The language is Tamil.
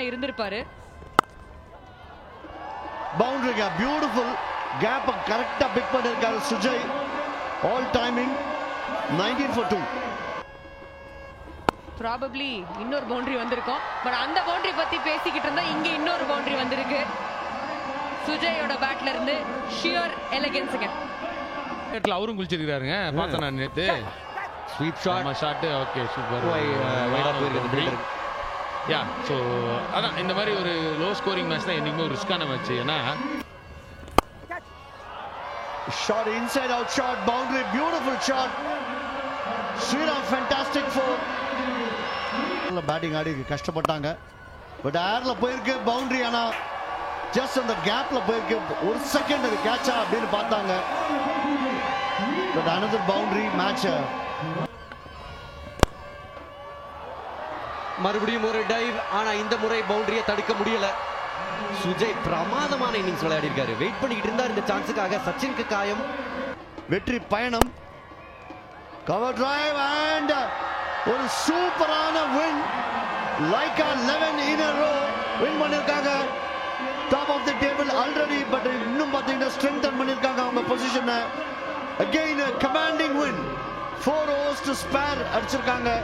இருந்திருப்பாரு. பவுண்டரி கேப், பியூட்டிஃபுல் கேப் கரெக்டா பிக் பண்ணிருக்காரு Sujay. All timing 19 for 2. Probably இன்னொரு பவுண்டரி வந்திருக்கும். பட் அந்த பவுண்டரி பத்தி பேசிக்கிட்டு இருந்தா இங்க இன்னொரு பவுண்டரி வந்திருக்கு. சுஜயோட பேட்ல இருந்து ஷியர் எலிகன்ஸ்ங்க. அவரும் குளிச்சிருக்காருங்க, பார்த்தேன் நான் நேத்து. Sweep shot, shot. Okay, super. வைடா போயிருக்கு. யா, ஸோ அதான் இந்த மாதிரி ஒரு லோ ஸ்கோரிங் மேட்ச் தான் என்னைக்குமே ஒரு ரிஸ்கான மேட்ச். ஏன்னா shot inside out shot, boundary, beautiful shot. Sriram fantastic four. Batting ஆடி கஷ்டப்பட்டாங்க, பட் ஏர்ல போயிருக்கு பவுண்டரி. ஆனா ஜஸ்ட் அந்த கேப்ல போயிருக்கு. ஒரு செகண்ட் அது கேட்சா அப்படின்னு பார்த்தாங்க. But another boundary match. மறுபடியும் ஒரு டைவ். ஆனா இந்த முறை பவுண்டரியை தடுக்க முடியல. சுஜய் பிரமாதமான இன்னிங்ஸ் விளையாடி இருக்காரு. வெயிட் பண்ணிக்கிட்டு இருந்தார் இந்த சான்ஸுக்காக. சச்சினுக்கு காயம். வெற்றி பயணம். கவர் டிரைவ் அண்ட் ஒரு சூப்பரான win. Lyca 11 in a row win பண்ணிருக்காங்க. Top of the table already. But இன்னும் பாத்தீங்கன்னா ஸ்ட்ரெங்தன் பண்ணிருக்காங்க அவங்க பொசிஷனை. Again a commanding win. 4 overs to spare அடிச்சிருக்காங்க.